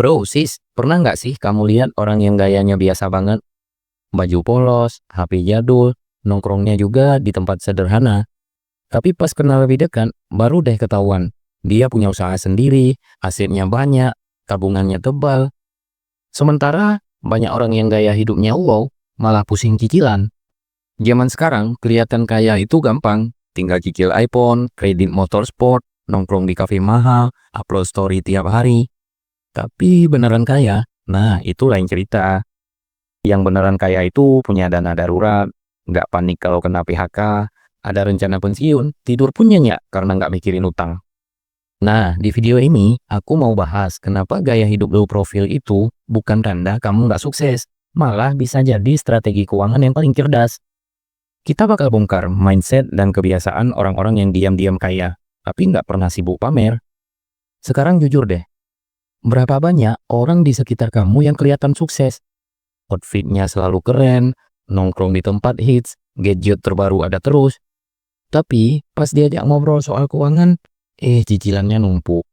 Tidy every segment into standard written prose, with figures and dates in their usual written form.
Bro, sis, pernah nggak sih kamu lihat orang yang gayanya biasa banget? Baju polos, HP jadul, nongkrongnya juga di tempat sederhana. Tapi pas kenal lebih dekat, baru deh ketahuan. Dia punya usaha sendiri, asetnya banyak, tabungannya tebal. Sementara banyak orang yang gaya hidupnya wow, malah pusing cicilan. Zaman sekarang kelihatan kaya itu gampang. Tinggal cicil iPhone, kredit motor sport, nongkrong di kafe mahal, upload story tiap hari. Tapi beneran kaya, nah itu lain cerita. Yang beneran kaya itu punya dana darurat, nggak panik kalau kena PHK, ada rencana pensiun, tidur pun nyenyak karena nggak mikirin utang. Nah, di video ini aku mau bahas kenapa gaya hidup low profile itu bukan tanda kamu nggak sukses, malah bisa jadi strategi keuangan yang paling cerdas. Kita bakal bongkar mindset dan kebiasaan orang-orang yang diam-diam kaya, tapi nggak pernah sibuk pamer. Sekarang jujur deh, berapa banyak orang di sekitar kamu yang kelihatan sukses? Outfitnya selalu keren, nongkrong di tempat hits, gadget terbaru ada terus. Tapi pas diajak ngobrol soal keuangan, cicilannya numpuk.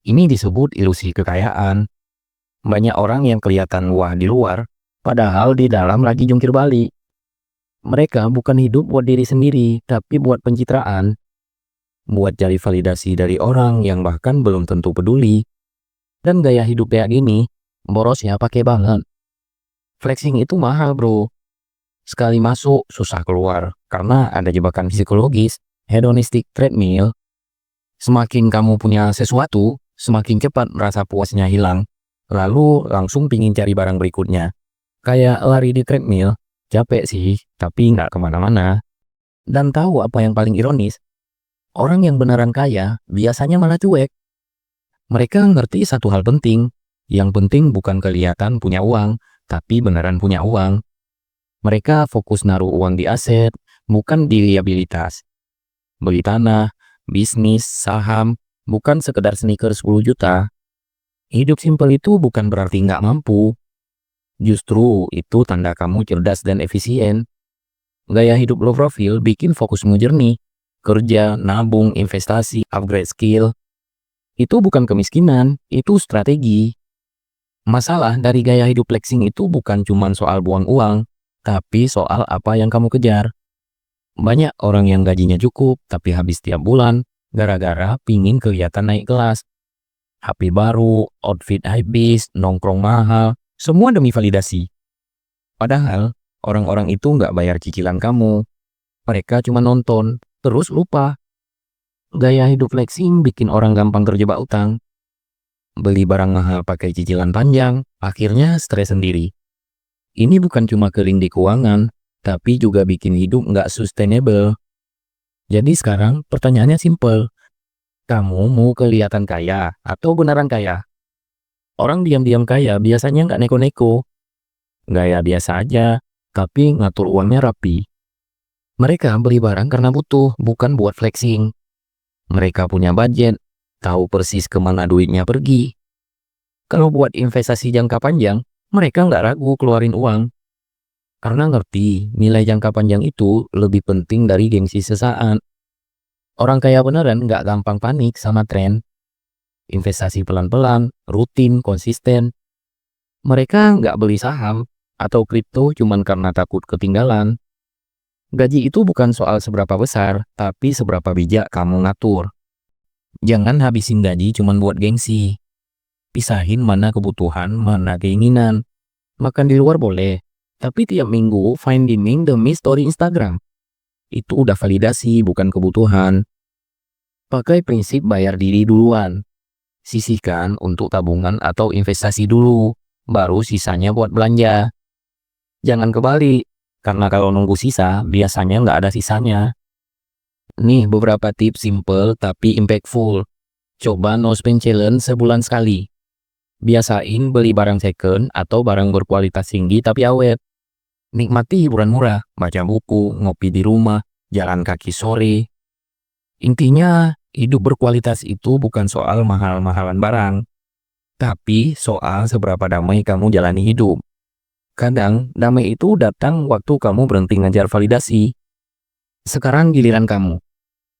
Ini disebut ilusi kekayaan. Banyak orang yang kelihatan wah di luar, padahal di dalam lagi jungkir balik. Mereka bukan hidup buat diri sendiri, tapi buat pencitraan. Buat cari validasi dari orang yang bahkan belum tentu peduli. Dan gaya hidup kayak gini, borosnya pakai banget. Flexing itu mahal bro. Sekali masuk, susah keluar. Karena ada jebakan psikologis, hedonistic treadmill. Semakin kamu punya sesuatu, semakin cepat rasa puasnya hilang. Lalu langsung pingin cari barang berikutnya. Kayak lari di treadmill, capek sih, tapi nggak kemana-mana. Dan tahu apa yang paling ironis? Orang yang beneran kaya biasanya malah cuek. Mereka ngerti satu hal penting. Yang penting bukan kelihatan punya uang, tapi beneran punya uang. Mereka fokus naruh uang di aset, bukan di liabilitas. Beli tanah, bisnis, saham, bukan sekedar sneaker 10 juta. Hidup simpel itu bukan berarti nggak mampu. Justru itu tanda kamu cerdas dan efisien. Gaya hidup low profile bikin fokusmu jernih. Kerja, nabung, investasi, upgrade skill. Itu bukan kemiskinan, itu strategi. Masalah dari gaya hidup flexing itu bukan cuma soal buang uang, tapi soal apa yang kamu kejar. Banyak orang yang gajinya cukup, tapi habis tiap bulan, gara-gara pingin kelihatan naik kelas. HP baru, outfit habis, nongkrong mahal, semua demi validasi. Padahal, orang-orang itu nggak bayar cicilan kamu. Mereka cuma nonton, terus lupa. Gaya hidup flexing bikin orang gampang terjebak utang. Beli barang mahal pakai cicilan panjang, akhirnya stres sendiri. Ini bukan cuma kering di keuangan, tapi juga bikin hidup nggak sustainable. Jadi sekarang pertanyaannya simple. Kamu mau kelihatan kaya atau beneran kaya? Orang diam-diam kaya biasanya nggak neko-neko. Gaya biasa aja, tapi ngatur uangnya rapi. Mereka beli barang karena butuh, bukan buat flexing. Mereka punya budget, tahu persis kemana duitnya pergi. Kalau buat investasi jangka panjang, mereka nggak ragu keluarin uang. Karena ngerti nilai jangka panjang itu lebih penting dari gengsi sesaat. Orang kaya beneran nggak gampang panik sama tren. Investasi pelan-pelan, rutin, konsisten. Mereka nggak beli saham atau kripto cuman karena takut ketinggalan. Gaji itu bukan soal seberapa besar, tapi seberapa bijak kamu ngatur. Jangan habisin gaji cuman buat gengsi. Pisahin mana kebutuhan, mana keinginan. Makan di luar boleh, tapi tiap minggu fine dining demi story Instagram. Itu udah validasi, bukan kebutuhan. Pakai prinsip bayar diri duluan. Sisihkan untuk tabungan atau investasi dulu, baru sisanya buat belanja. Jangan kebalik, karena kalau nunggu sisa, biasanya nggak ada sisanya. Nih beberapa tips simple tapi impactful. Coba no spend challenge sebulan sekali. Biasain beli barang second atau barang berkualitas tinggi tapi awet. Nikmati hiburan murah, baca buku, ngopi di rumah, jalan kaki sore. Intinya, hidup berkualitas itu bukan soal mahal-mahalan barang, tapi soal seberapa damai kamu jalani hidup. Kadang, damai itu datang waktu kamu berhenti ngejar validasi. Sekarang giliran kamu.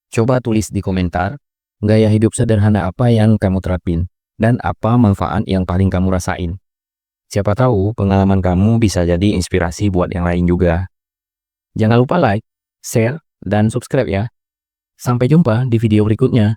Coba tulis di komentar, gaya hidup sederhana apa yang kamu terapin. dan apa manfaat yang paling kamu rasain. Siapa tahu pengalaman kamu bisa jadi inspirasi buat yang lain juga. Jangan lupa like, share, dan subscribe ya. Sampai jumpa di video berikutnya.